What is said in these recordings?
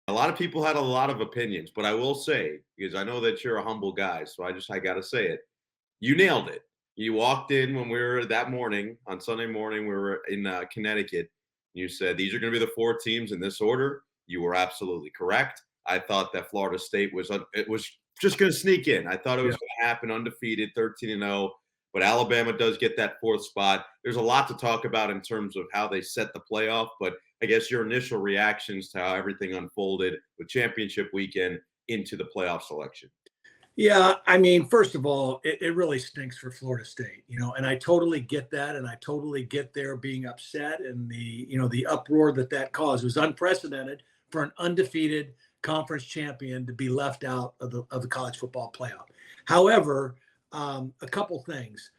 A lot of people had a lot of opinions, but I will say, because I know that you're a humble guy, so I got to say it. You nailed it. You walked in when we were that morning on Sunday morning. We were in Connecticut. You said these are going to be the four teams in this order. You were absolutely correct. I thought that Florida State it was just going to sneak in. I thought it was Yeah. going to happen undefeated, 13-0. But Alabama does get that fourth spot. There's a lot to talk about in terms of how they set the playoff, but I guess your initial reactions to how everything unfolded with championship weekend into the playoff selection. Yeah, I mean, first of all, it really stinks for Florida State, and I totally get that, and I totally get their being upset and the uproar that caused. It was unprecedented for an undefeated conference champion to be left out of the college football playoff. However, a couple things.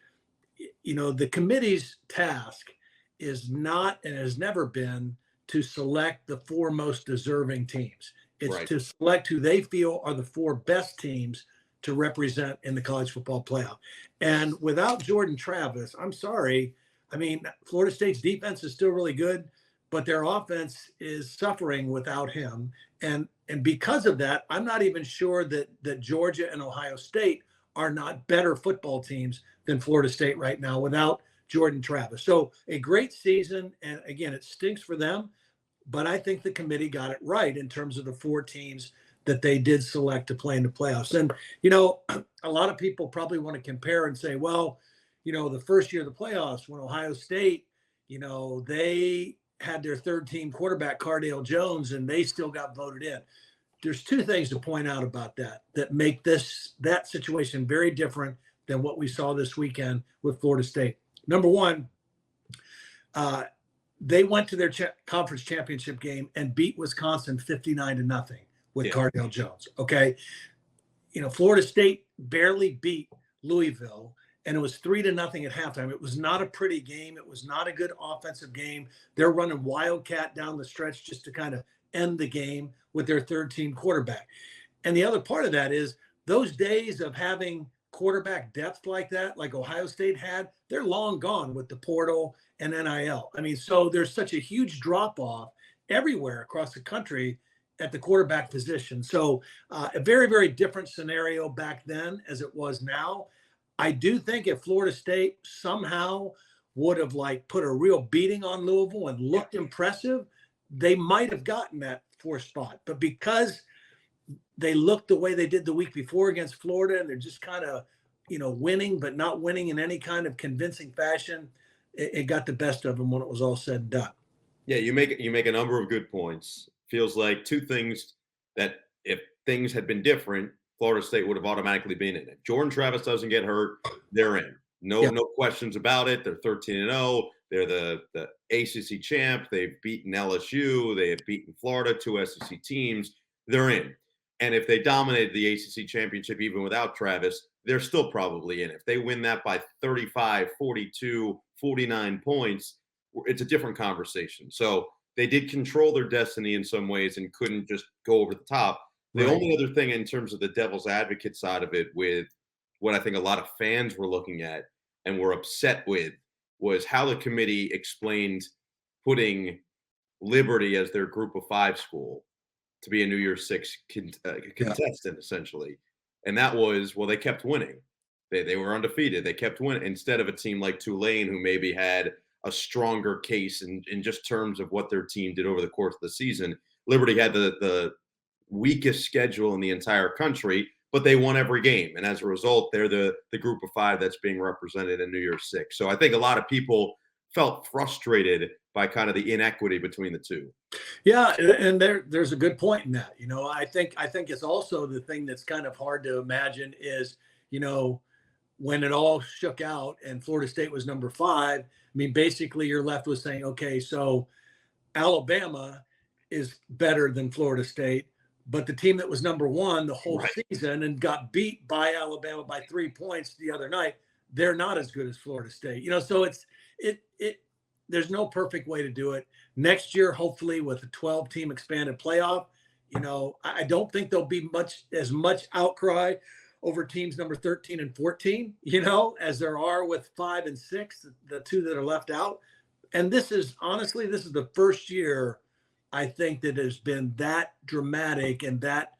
The committee's task is not and has never been to select the four most deserving teams. It's Right. to select who they feel are the four best teams to represent in the college football playoff. And without Jordan Travis, I'm sorry. I mean, Florida State's defense is still really good, but their offense is suffering without him. And because of that, I'm not even sure that Georgia and Ohio State are not better football teams than Florida State right now without Jordan Travis. So a great season. And again, it stinks for them, but I think the committee got it right in terms of the four teams that they did select to play in the playoffs. And, a lot of people probably want to compare and say, well, the first year of the playoffs when Ohio State, they had their third team quarterback, Cardale Jones, and they still got voted in. There's two things to point out about that make that situation very different than what we saw this weekend with Florida State. Number one, they went to their conference championship game and beat Wisconsin 59-0 with Cardale Jones. Okay. Florida State barely beat Louisville, and it was 3-0 at halftime. It was not a pretty game. It was not a good offensive game. They're running Wildcat down the stretch just to kind of end the game with their third team quarterback. And the other part of that is those days of having quarterback depth like that, like Ohio State had, they're long gone with the portal and NIL. I mean, so there's such a huge drop off everywhere across the country at the quarterback position. So a very, very different scenario back then as it was now. I do think if Florida State somehow would have put a real beating on Louisville and looked impressive, they might have gotten that fourth spot. But because they looked the way they did the week before against Florida, and they're just kind of, winning, but not winning in any kind of convincing fashion, it got the best of them when it was all said and done. Yeah, you make a number of good points. Feels like two things that if things had been different, Florida State would have automatically been in it. Jordan Travis doesn't get hurt, they're in. No questions about it. They're 13-0. They're the ACC champ. They've beaten LSU. They have beaten Florida, two SEC teams. They're in. And if they dominated the ACC championship even without Travis, they're still probably in. If they win that by 35, 42, 49 points, it's a different conversation. So they did control their destiny in some ways and couldn't just go over the top. The only other thing in terms of the devil's advocate side of it, with what I think a lot of fans were looking at and were upset with, was how the committee explained putting Liberty as their group of five school to be a New Year's Six contestant, essentially. And that was, well, they kept winning. They were undefeated. They kept winning instead of a team like Tulane, who maybe had a stronger case in just terms of what their team did over the course of the season. Liberty had the weakest schedule in the entire country, but they won every game. And as a result, they're the group of five that's being represented in New Year's Six. So I think a lot of people felt frustrated by kind of the inequity between the two. Yeah, and there's a good point in that. I think it's also the thing that's kind of hard to imagine is, when it all shook out and Florida State was number 5, I mean, basically you're left with saying, okay, so Alabama is better than Florida State, but the team that was number 1 the whole season and got beat by Alabama by 3 points the other night, they're not as good as Florida State. So there's no perfect way to do it. Next year, hopefully with a 12-team expanded playoff, I don't think there'll be as much outcry over teams number 13 and 14, as there are with 5 and 6, the two that are left out. And this is the first year I think that has been that dramatic and that,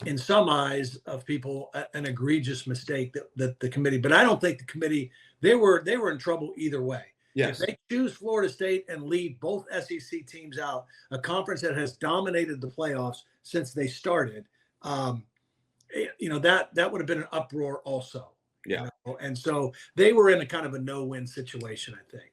in some eyes of people, an egregious mistake that the committee. But I don't think the committee, they were in trouble either way. Yes. If they choose Florida State and leave both SEC teams out, a conference that has dominated the playoffs since they started, that would have been an uproar also. Yeah. And so they were in a kind of a no-win situation, I think.